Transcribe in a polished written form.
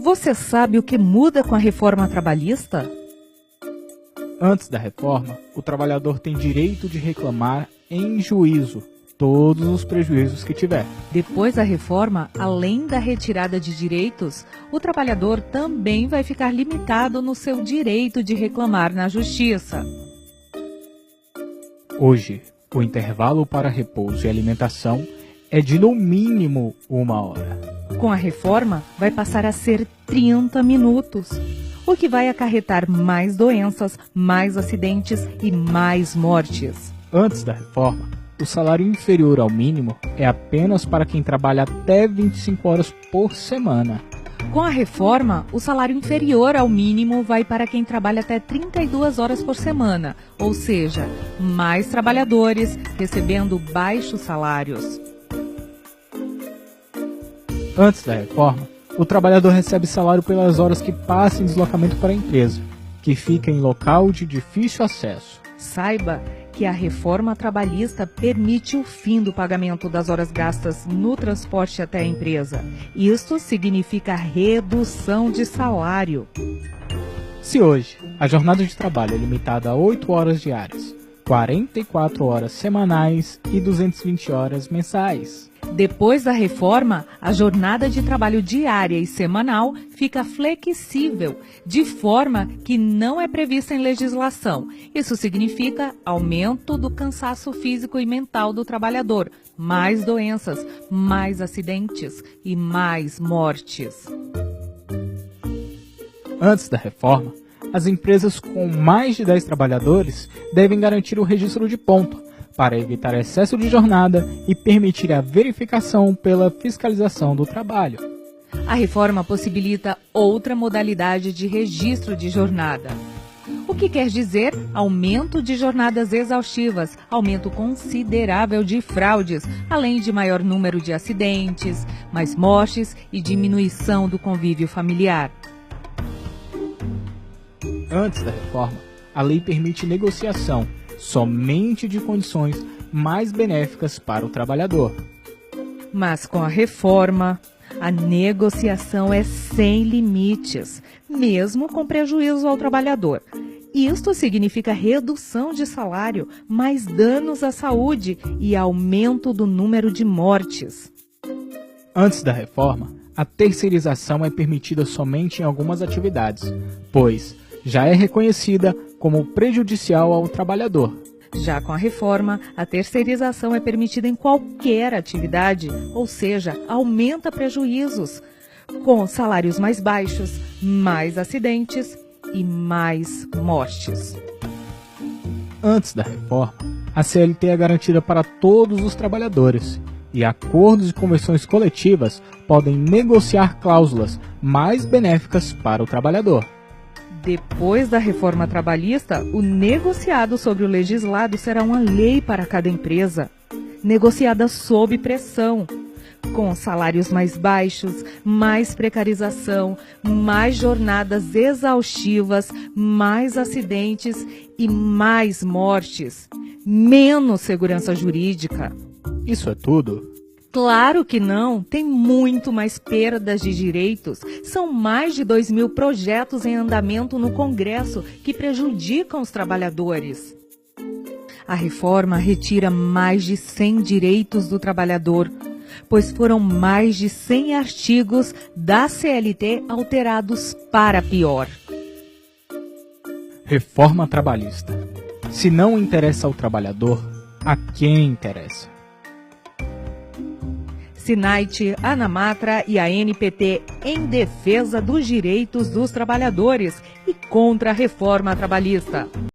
Você sabe o que muda com a reforma trabalhista? Antes da reforma, o trabalhador tem direito de reclamar em juízo todos os prejuízos que tiver. Depois da reforma, além da retirada de direitos, o trabalhador também vai ficar limitado no seu direito de reclamar na justiça. Hoje, o intervalo para repouso e alimentação é de no mínimo 1 hora. Com a reforma, vai passar a ser 30 minutos, o que vai acarretar mais doenças, mais acidentes e mais mortes. Antes da reforma, o salário inferior ao mínimo é apenas para quem trabalha até 25 horas por semana. Com a reforma, o salário inferior ao mínimo vai para quem trabalha até 32 horas por semana, ou seja, mais trabalhadores recebendo baixos salários. Antes da reforma, o trabalhador recebe salário pelas horas que passa em deslocamento para a empresa, que fica em local de difícil acesso. Saiba que a reforma trabalhista permite o fim do pagamento das horas gastas no transporte até a empresa. Isto significa redução de salário. Se hoje a jornada de trabalho é limitada a 8 horas diárias, 44 horas semanais e 220 horas mensais. Depois da reforma, a jornada de trabalho diária e semanal fica flexível, de forma que não é prevista em legislação. Isso significa aumento do cansaço físico e mental do trabalhador, mais doenças, mais acidentes e mais mortes. Antes da reforma, as empresas com mais de 10 trabalhadores devem garantir o registro de ponto, para evitar excesso de jornada e permitir a verificação pela fiscalização do trabalho. A reforma possibilita outra modalidade de registro de jornada. O que quer dizer aumento de jornadas exaustivas, aumento considerável de fraudes, além de maior número de acidentes, mais mortes e diminuição do convívio familiar. Antes da reforma, a lei permite negociação somente de condições mais benéficas para o trabalhador. Mas com a reforma, a negociação é sem limites, mesmo com prejuízo ao trabalhador. Isto significa redução de salário, mais danos à saúde e aumento do número de mortes. Antes da reforma, a terceirização é permitida somente em algumas atividades, pois já é reconhecida como prejudicial ao trabalhador. Já com a reforma, a terceirização é permitida em qualquer atividade, ou seja, aumenta prejuízos, com salários mais baixos, mais acidentes e mais mortes. Antes da reforma, a CLT é garantida para todos os trabalhadores e acordos e convenções coletivas podem negociar cláusulas mais benéficas para o trabalhador. Depois da reforma trabalhista, o negociado sobre o legislado será uma lei para cada empresa, negociada sob pressão, com salários mais baixos, mais precarização, mais jornadas exaustivas, mais acidentes e mais mortes, menos segurança jurídica. Isso é tudo? Claro que não, tem muito mais perdas de direitos. São mais de 2.000 projetos em andamento no Congresso que prejudicam os trabalhadores. A reforma retira mais de 100 direitos do trabalhador, pois foram mais de 100 artigos da CLT alterados para pior. Reforma trabalhista. Se não interessa ao trabalhador, a quem interessa? SINAIT, ANAMATRA e a ANPT em defesa dos direitos dos trabalhadores e contra a reforma trabalhista.